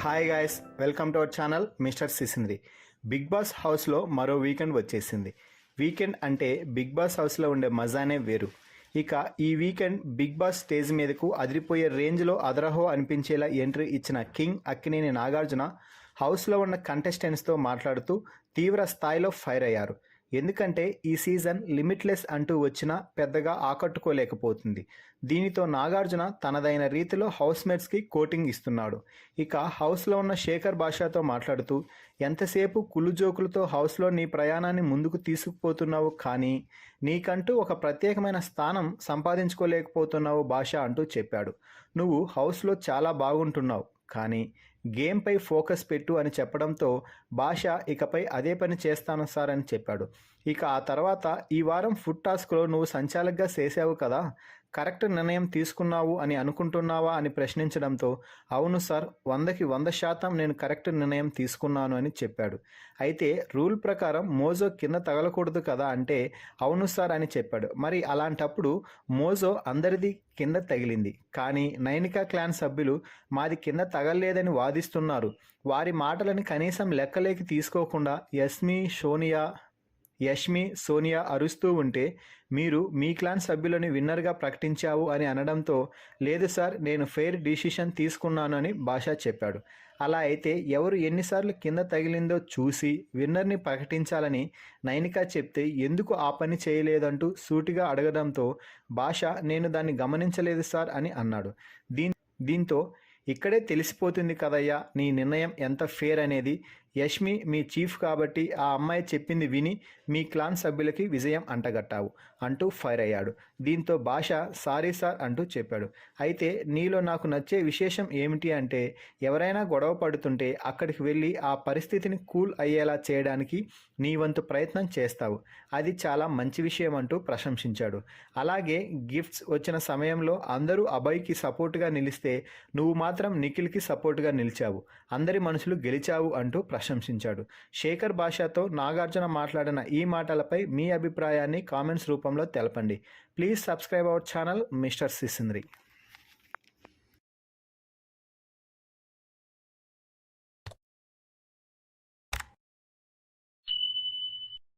Hi guys, welcome to our channel mister Sisindri. Bigg Boss హౌస్లో మరో weekend వచ్చేసింది. Weekend అంటే బిగ్ బాస్ హౌస్లో ఉండే మజానే వేరు. ఇక ఈ వీకెండ్ బిగ్ బాస్ స్టేజ్ మీదకు అదిరిపోయే రేంజ్లో అదరహో అనిపించేలా ఎంట్రీ ఇచ్చిన కింగ్ అక్కినేని నాగార్జున హౌస్లో ఉన్న కంటెస్టెంట్స్తో మాట్లాడుతూ తీవ్ర స్థాయిలో ఫైర్ అయ్యారు. ఎందుకంటే ఈ సీజన్ లిమిట్లెస్ అంటూ వచ్చినా పెద్దగా ఆకట్టుకోలేకపోతుంది. దీనితో నాగార్జున తనదైన రీతిలో హౌస్మేట్స్కి కోటింగ్ ఇస్తున్నాడు. ఇక హౌస్లో ఉన్న శేఖర్ భాషతో మాట్లాడుతూ ఎంతసేపు కులుజోకులతో హౌస్లో నీ ప్రయాణాన్ని ముందుకు తీసుకుపోతున్నావు, కానీ నీకంటూ ఒక ప్రత్యేకమైన స్థానం సంపాదించుకోలేకపోతున్నావు భాష అంటూ చెప్పాడు. నువ్వు హౌస్లో చాలా బాగుంటున్నావు, కానీ గేమ్పై ఫోకస్ పెట్టు అని చెప్పడంతో భాష ఇకపై అదే పని చేస్తాను సార్ అని చెప్పాడు. ఇక ఆ తర్వాత ఈ వారం ఫుడ్ టాస్క్లో నువ్వు సంచాలకుగా చేసావు కదా, కరెక్ట్ నిర్ణయం తీసుకున్నావు అని అనుకుంటున్నావా అని ప్రశ్నించడంతో అవును సార్, 100కి 100% నేను కరెక్ట్ నిర్ణయం తీసుకున్నాను అని చెప్పాడు. అయితే రూల్ ప్రకారం మోజో కింద తగలకూడదు కదా అంటే అవును సార్ అని చెప్పాడు. మరి అలాంటప్పుడు మోజో అందరిది కింద తగిలింది, కానీ నైనికా క్లాన్ సభ్యులు మాది కింద తగలలేదని వాదిస్తున్నారు. వారి మాటలని కనీసం లెక్కలేకి తీసుకోకుండా యష్మి సోనియా అరుస్తూ ఉంటే మీరు మీ క్లాన్ సభ్యులని విన్నర్గా ప్రకటించావు అని అనడంతో లేదు సార్, నేను ఫెయిర్ డిసిషన్ తీసుకున్నాను అని భాష చెప్పాడు. అలా అయితే ఎవరు ఎన్నిసార్లు కింద తగిలిందో చూసి విన్నర్ని ప్రకటించాలని నైనిక చెప్తే ఎందుకు ఆ పని చేయలేదంటూ సూటిగా అడగడంతో భాష నేను దాన్ని గమనించలేదు సార్ అని అన్నాడు. దీంతో ఇక్కడే తెలిసిపోతుంది కదయ్యా నీ నిర్ణయం ఎంత ఫేర్ అనేది. యష్మి మీ చీఫ్ కాబట్టి ఆ అమ్మాయి చెప్పింది విని మీ క్లాన్ సభ్యులకి విజయం అంటగట్టావు అంటూ ఫైర్ అయ్యాడు. దీంతో భాష సారీ సార్ అంటూ చెప్పాడు. అయితే నీలో నాకు నచ్చే విశేషం ఏమిటి అంటే ఎవరైనా గొడవ పడుతుంటే అక్కడికి వెళ్ళి ఆ పరిస్థితిని కూల్ అయ్యేలా చేయడానికి నీ వంతు ప్రయత్నం చేస్తావు. అది చాలా మంచి విషయం అంటూ ప్రశంసించాడు. అలాగే గిఫ్ట్స్ వచ్చిన సమయంలో అందరూ అభయ్కి సపోర్ట్గా నిలిస్తే నువ్వు మాత్రం నిఖిల్కి సపోర్ట్గా నిలిచావు, అందరి మనసులు గెలిచావు అంటూ ప్రశంసించాడు. శేఖర్ భాషతో నాగార్జున మాట్లాడిన ఈ మాటలపై మీ అభిప్రాయాన్ని కామెంట్స్ రూపంలో తెలపండి. Please subscribe our channel mister సిసింద్రి.